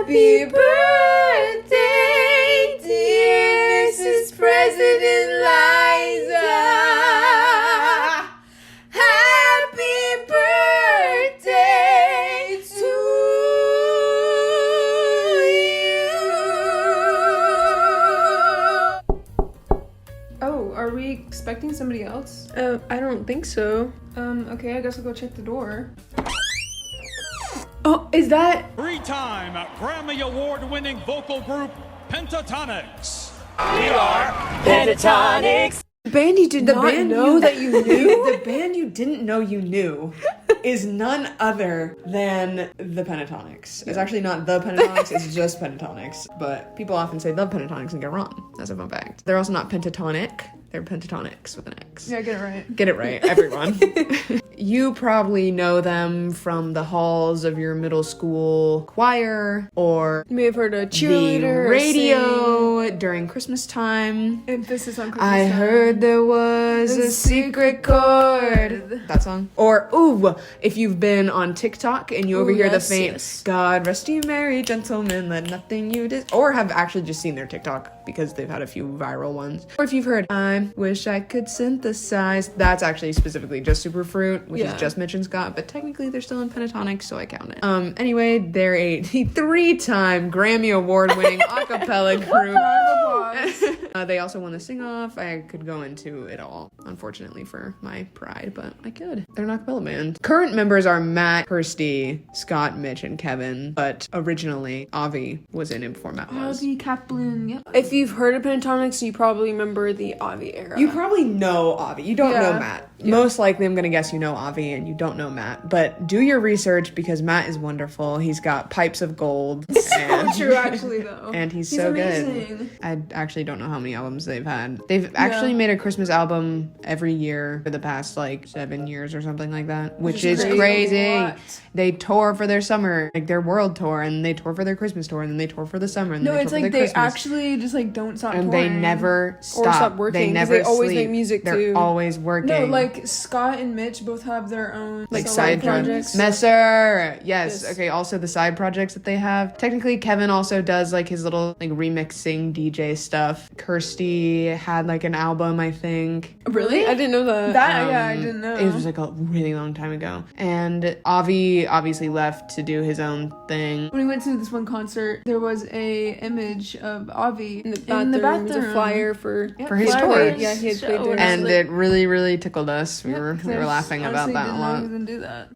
Happy birthday, dear Mrs. President Liza. Happy birthday to you. Oh, are we expecting somebody else? I don't think so. Okay, I guess I'll go check the door. Oh, is that? Three-time Grammy Award-winning vocal group Pentatonix. We are Pentatonix. The band you did not know that you knew? The band you didn't know you knew is none other than the Pentatonix. It's actually not the Pentatonix, it's just Pentatonix. But people often say the Pentatonix and get it wrong. That's a fun fact. They're also not pentatonic. They're Pentatonix with an X. Yeah, get it right. Get it right, everyone. You probably know them from the halls of your middle school choir or You may have heard a cheerleader the or radio during Christmas time. Emphasis on Christmas I time. heard there was a secret chord. That song. Or, ooh, if you've been on TikTok and you overhear yes, the faint, yes. God rest you merry gentlemen, let nothing you or have actually just seen their TikTok because they've had a few viral ones. Or if you've heard, I wish I could synthesize. That's actually specifically just Superfruit, which is just Mitch and Scott, but technically they're still in Pentatonix, so I count it. Anyway, they're a 3-time Grammy Award-winning a cappella group. They also won the sing-off. I could go into it all, unfortunately for my pride, but I could. They're an a cappella band. Current members are Matt, Kirsty, Scott, Mitch, and Kevin, but originally Avi was in it before Matt was. Avi Kaplan, yep. If you've heard of Pentatonix, you probably remember the Avi era. You probably know Avi. You don't know Matt. Yeah. Most likely, I'm gonna guess you know Avi and you don't know Matt. But do your research because Matt is wonderful. He's got pipes of gold. So true, actually, though. And he's so amazing. good. I actually don't know how many albums they've had. They've actually made a Christmas album every year for the past like 7 years or something like that, which is crazy. What? They tour for their summer, like their world tour, and they tour for their Christmas tour, and then they tour for the summer, and then No, they it's tour like for they their Christmas. actually just like don't stop And touring. they never stop. Or stop working, They 'cause never they always sleep. make music, They're too. always working. No, like Scott and Mitch both have their own like solo side projects. projects. Messer, yes. Yes. Okay. Also, the side projects that they have. Technically, Kevin also does like his little like remixing DJ stuff. Kirsty had like an album, I think. Really? I didn't know that. I didn't know. It was like a really long time ago. And Avi obviously left to do his own thing. When we went to this one concert, there was a image of Avi in the bathroom. There's a flyer for his flyer. tour. Yeah, he had played there. And it really, really tickled us. We were I laughing about honestly that a didn't know lot. he was gonna do that.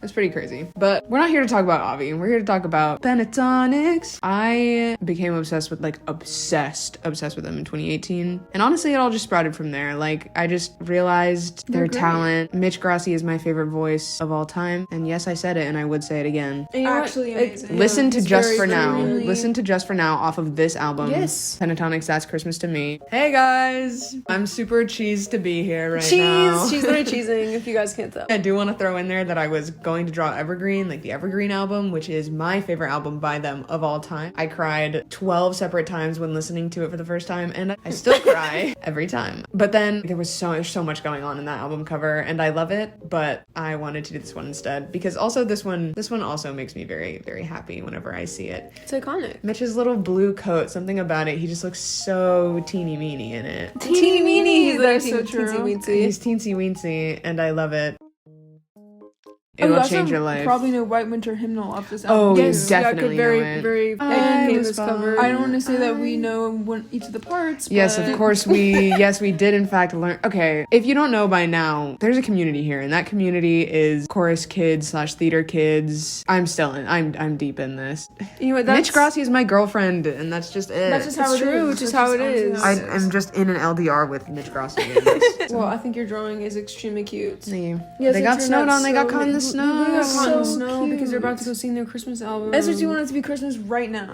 It's pretty crazy. But we're not here to talk about Avi. We're here to talk about Pentatonix. I became obsessed with with them in 2018. And honestly, it all just sprouted from there. Like, I just realized their talent. Mitch Grassi is my favorite voice of all time. And yes, I said it, and I would say it again. And you know what? Actually It's- amazing. Listen to It's Just very, For Now. very- Listen to Just For Now off of this album. Yes. Pentatonix, That's Christmas to Me. Hey guys! I'm super cheesed to be here right now. She's literally cheesing, if you guys can't tell. I do want to throw in there that I was going to draw Evergreen, like the Evergreen album, which is my favorite album by them of all time. I cried 12 separate times when listening to it for the first time, and I still cry every time. But then there was so much going on in that album cover, and I love it, but I wanted to do this one instead because also this one also makes me very, very happy whenever I see it. It's iconic. Mitch's little blue coat, something about it, he just looks so teeny meeny in it. Teeny weeny. He's like so true. teensy weensy. He's teensy weensy, and I love it. Oh, It will you also change your life. Probably know White Winter Hymnal off this Oh, album. yes, definitely very, know it. very I famous cover. I don't want to say that we know each of the parts. Yes, but of course we did in fact learn. Okay, if you don't know by now, there's a community here, and that community is chorus kids / theater kids. I'm deep in this. You know what? That's Mitch Grassi is my girlfriend, and that's just it. That's just how It's it true, is. which is That's how it honestly is. how it I'm just in an LDR with Mitch Grassi. in this. well, I think your drawing is extremely cute. See, Yes, they it got turned snowed out on. They got so- caught in the they snow. got caught in the So snow because they're about to cute. go sing their Christmas album. That's what you want it to be Christmas right now.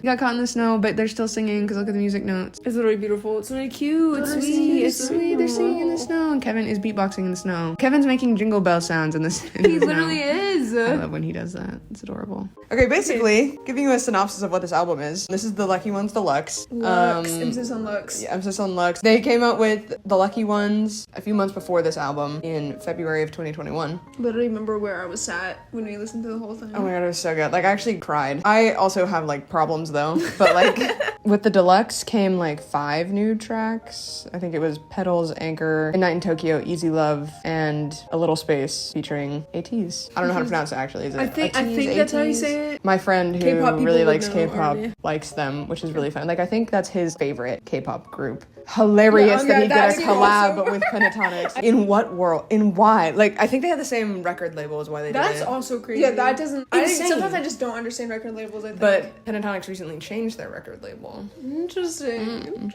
Got caught in the snow, but they're still singing because look at the music notes. It's literally beautiful. It's really cute. It's It's sweet. It's sweet. They're singing in the snow, and Kevin is beatboxing in the snow. Kevin's making jingle bell sounds in this. He literally is. I love when he does that. It's adorable. Okay, basically, giving you a synopsis of what this album is. This is the Lucky Ones Deluxe. Lux. Emphasis on Lux. Yeah, emphasis on Lux. They came out with the Lucky Ones a few months before this album in February of 2021. Literally, remember where I was sat when we listened to the whole thing. Oh my god, it was so good. Like, I actually cried. I also have, like, problems, though. But, like, with the deluxe came, like, 5 new tracks. I think it was Petals, Anchor, Midnight in Tokyo, Easy Love, and A Little Space featuring ATs. I don't know how to pronounce it, actually. Is it I think ATs, that's how you ATs? say it. My friend who K-pop people really would likes know K-pop already. likes them, which is really fun. Like, I think that's his favorite K-pop group. Hilarious Yeah, that he did a that's collab awesome. with Pentatonix. In what world? In why? Like, I think they had the same record label as why they That's did it. also crazy. Yeah, that doesn't. Insane. Sometimes I just don't understand record labels. I think. But Pentatonix recently changed their record label. Interesting.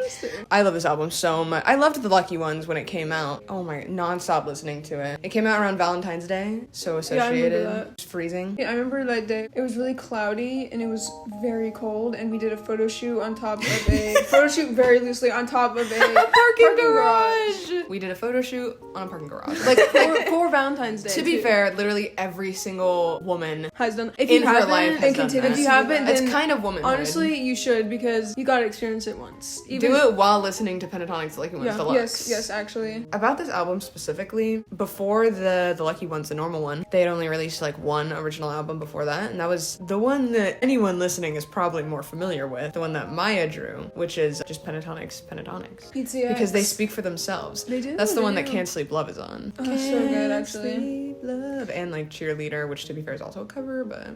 I love this album so much. I loved The Lucky Ones when it came out. Oh my, non-stop listening to it. It came out around Valentine's Day, so associated. that. It was freezing. Yeah, I remember that day. It was really cloudy and it was very cold, and we did a photo shoot on top of a photo shoot very loosely on top of a parking garage. We did a photo shoot on a parking garage. Like for Valentine's Day. To be too. fair, literally every single woman has done. If in you her haven't, life has and done continue, that. if you haven't, then It's kind of womanhood. honestly, you should, because you gotta experience it once. Even, do it while listening to Pentatonix The Lucky Ones Yeah. Deluxe. Yes, actually. About this album specifically, before the Lucky Ones, the normal one, they had only released like one original album before that, and that was the one that anyone listening is probably more familiar with, the one that Maya drew, which is just Pentatonix. PTX. Because they speak for themselves. They do, That's the they one that do. Can't Sleep Love is on. Oh, so good, actually. Sleep Love. And like Cheerleader, which to be fair is also a cover, but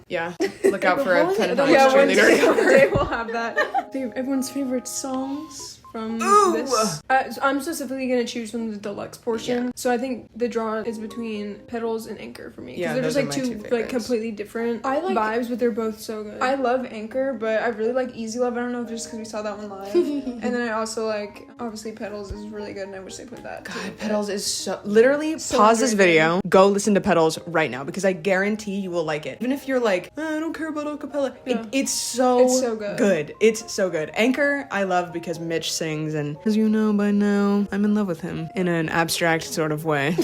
yeah, look out for a Pentatonix Yeah, one Cheerleader day, cover. one day we'll have that. everyone's favorite songs from Ooh! this. So I'm specifically gonna choose from the deluxe portion. Yeah. So I think the draw is between Petals and Anchor for me. Yeah, they're just those like are my two two like favorites. completely different I like- vibes, but they're both so good. I love Anchor, but I really like Easy Love. I don't know if just because we saw that one live. And then I also like, obviously, Petals is really good, and I wish they put that. too. God, Petals is so literally So pause this underrated. video, go listen to Petals right now because I guarantee you will like it. Even if you're like, I don't care about acapella, Yeah. it's so good. It's so good. Anchor I love because Mitch sings, and as you know by now, I'm in love with him in an abstract sort of way.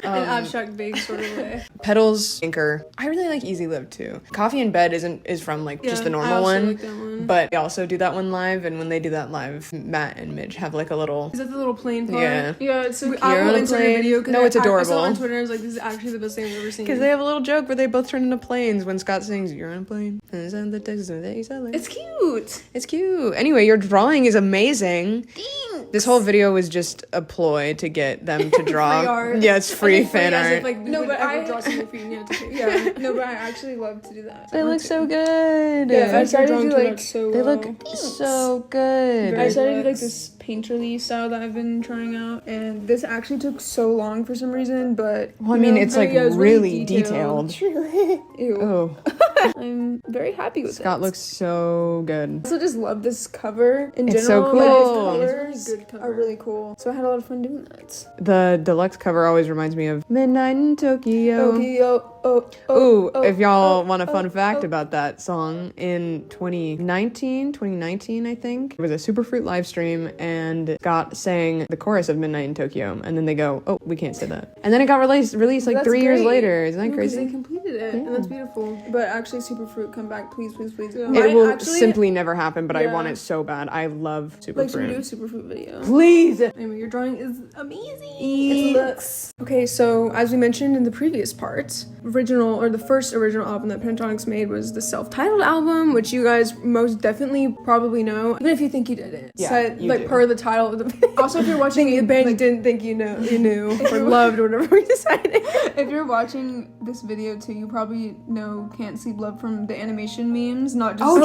an abstract vague sort of way. Petals, Anchor. I really like Easy Live too. Coffee in Bed is from like just Yeah, the I normal also one. like that one. But they also do that one live, and when they do that live, Matt and Mitch have like a little. Is that the little plane part? Yeah. Yeah, it's so cute. You're I on will a insert a plane. video because No, it's I saw it adorable. on Twitter and I was like, this is actually the best thing I've ever seen. Because they have a little joke where they both turn into planes when Scott sings, "You're on a plane." It's cute. It's cute. Anyway, your drawing is amazing. This whole video was just a ploy to get them to draw. Free art. Yeah, it's free Like, fan as art. if, like, we No, would but ever I- draw something for you and you had to pay. Yeah, no, but I actually love to do that. They look so good. Yeah, I started Drawing to turned like. out so They well. look so good. I started like Relax. this painterly style that I've been trying out, and this actually took so long for some reason, but Well, I mean, it's like yeah, it was really detailed. Ew. Oh, I'm very happy with Scott it. looks so good. I also just love this cover in It's so general. Like, cool. its colors It's a really good cover. are really cool. So I had a lot of fun doing that. The deluxe cover always reminds me of Midnight in Tokyo. Oh, Ooh, if y'all want a fun fact about that song, in 2019, I think, it was a Superfruit live stream, and Scott sang the chorus of Midnight in Tokyo, and then they go, oh, we can't say that. And then it got released like That's 3 years great. later. Isn't that Because crazy? they completed it, and that's beautiful. But actually, Superfruit, come back, please, please, please. It Mine will actually, simply never happen, but I Yeah. want it so bad. I love like to do a Superfruit. Superfruit video. Please! Anyway, your drawing is amazing. It looks. Okay, so as we mentioned in the previous part, the first original album that Pentatonix made was the self-titled album, which you guys most definitely probably know, even if you think you didn't. Yeah, So, you like do. per the title of the video. Also, if you're watching the band you didn't think you knew or loved or whatever we decided. If you're watching this video too, you probably know Can't Sleep Love from the animation memes, not just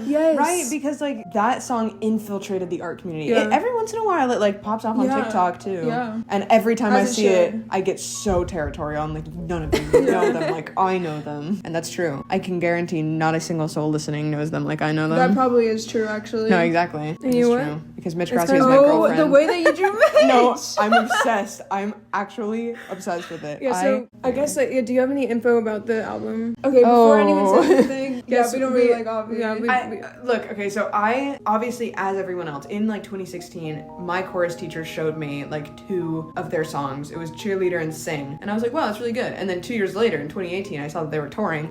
Yes. Right, because like that song infiltrated the art community. Yeah. Every once in a while it like pops off on Yeah. TikTok too. Yeah. And every time I As it see it, should. I get so territorial. I'm like, none of you know them like I know them. And that's true. I can guarantee not a single soul listening knows them like I know them. That probably is true, actually. No, exactly. And It's you know what? true. Because Mitch It's Grassi is kind my of- girlfriend. the way that you drew it. No, I'm obsessed. I'm actually obsessed with it. Yeah, so I guess like, do you have any info about the album? Okay, before Oh. anyone says anything, yeah, Yes, we don't we- really like obvious. yeah, we- Look, okay, so I, obviously, as everyone else, in like 2016, my chorus teacher showed me like 2 of their songs. It was Cheerleader and Sing. And I was like, wow, that's really good. And then 2 years later, in 2018, I saw that they were touring.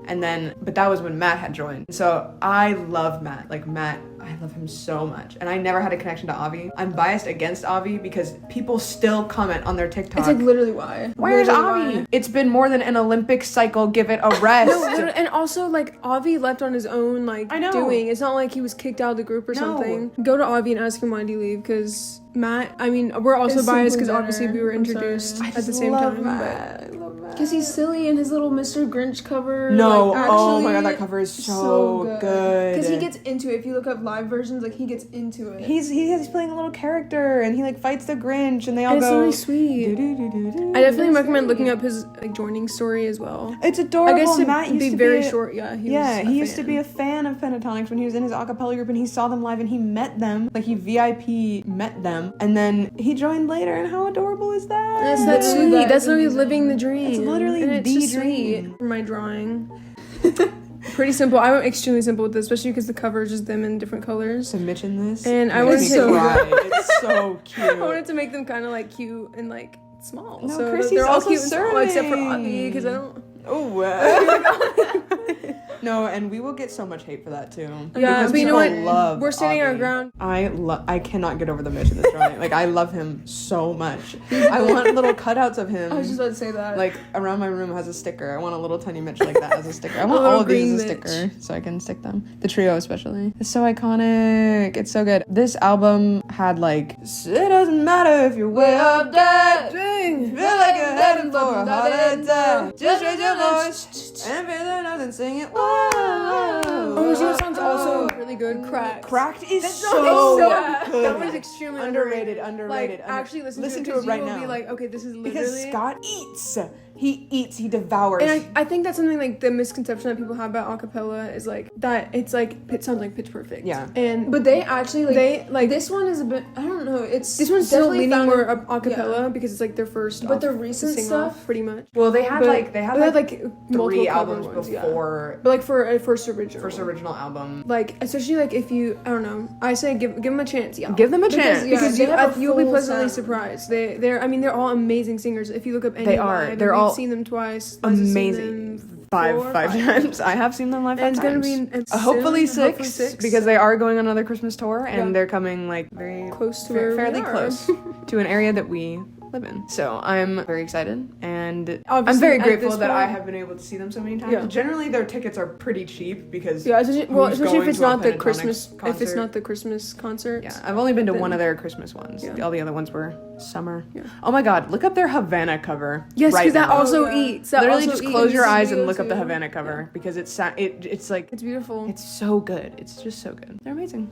But that was when Matt had joined. So I love Matt. Like, Matt, I love him so much. And I never had a connection to Avi. I'm biased against Avi because people still comment on their TikTok. It's like literally why. Where's Literally Avi? why. It's been more than an Olympic cycle. Give it a rest. No, literally, and also like Avi left on his own, like I know. doing. It's not like he was kicked out of the group or No. something. Go to Avi and ask him why did he leave, because Matt. I mean, we're also It's biased simply because obviously better. we were I'm sorry. introduced I at just the same love time. Matt. I love Matt. Because he's silly in his little Mr. Grinch cover. No, like, oh my actually, god, that cover is so good. Because he gets into it. If you look up live versions, like he gets into it. He's playing a little character and he like fights the Grinch and they all And it's go really sweet. "Do-do-do-do-do." I definitely recommend looking up his like joining story as well. It's adorable. I guess it'd Matt used be to very be short. Yeah, he used to be a fan of Pentatonix when he was in his acapella group and he saw them live and he met them. Like he VIP met them and then he joined later, and how adorable is that? That's that Literally, sweet. that That's is literally amazing. living the dream. It's literally and it's the just dream. sweet for my drawing. Pretty simple. I went extremely simple with this, especially because the cover is just them in different colors. So Mitch in this. And I makes was me so cry. It's so cute. I wanted to make them kind of like cute and like small. No, so Chrissy's they're all also cute and small except for serving. Avi because I don't. Oh. No, and we will get so much hate for that too. Yeah, Because but you know what? people love We're standing our Avi. ground. I cannot get over the Mitch in this drawing. Like I love him so much. I want little cutouts of him. I was just about to say that. Like around my room has a sticker. I want a little tiny Mitch like that as a sticker. I want little all of these green as a Mitch. sticker so I can stick them. The trio especially. It's so iconic. It's so good. This album had like it doesn't matter if you're way up there. Dang. Feel like you're heading for a holiday. Just raise your voice and feel the notes and sing it. Whoa. Oh, you know what song's also really good? Cracked. Cracked is That so, song is good. That one's extremely Underrated. Like, actually listen to it, to 'cause it right you will now. be like, okay, this is literally. Because Scott eats. He eats. He devours. And I think that's something like the misconception that people have about acapella is like that it's like it sounds like Pitch Perfect. Yeah. And but they actually like they like this one is a bit. I don't know. It's this one's still definitely leaning more found- acapella because it's like their first. But the off- recent sing stuff- off, pretty much. well, they had But like they had like multiple 3 cover albums ones, yeah. before But like for a first original album. like especially like if you I don't know, I say give them a chance, yeah. Give them a chance. because they have a you'll be full pleasantly sound. surprised. They're all amazing singers. If you look up any They are. live, They're and all we've seen them twice. Liza's seen Amazing. them Five 4 or times. I have seen them live 5 And it's gonna times. be Hopefully soon, six, because they are going on another Christmas tour and Yeah. they're coming like very Close to where we fairly are. close to an area that we live in. So I'm very excited and I'm Obviously, very at grateful this that I point- have been able to see them so many times. Yeah. Generally their tickets are pretty cheap because Yeah, especially who's if going it's to a not the Pentatonix Christmas if it's concert? not the Christmas concert. Yeah, I've only been to Then- one of their Christmas ones. Yeah. All the other ones were summer. Yeah. Oh my god, look up their Havana cover. Yes, right because that now. also Oh, yeah. eats. That Literally also just close your eats. eyes and video look up the too. Havana cover because it's like It's beautiful. it's so good. It's just so good. They're amazing.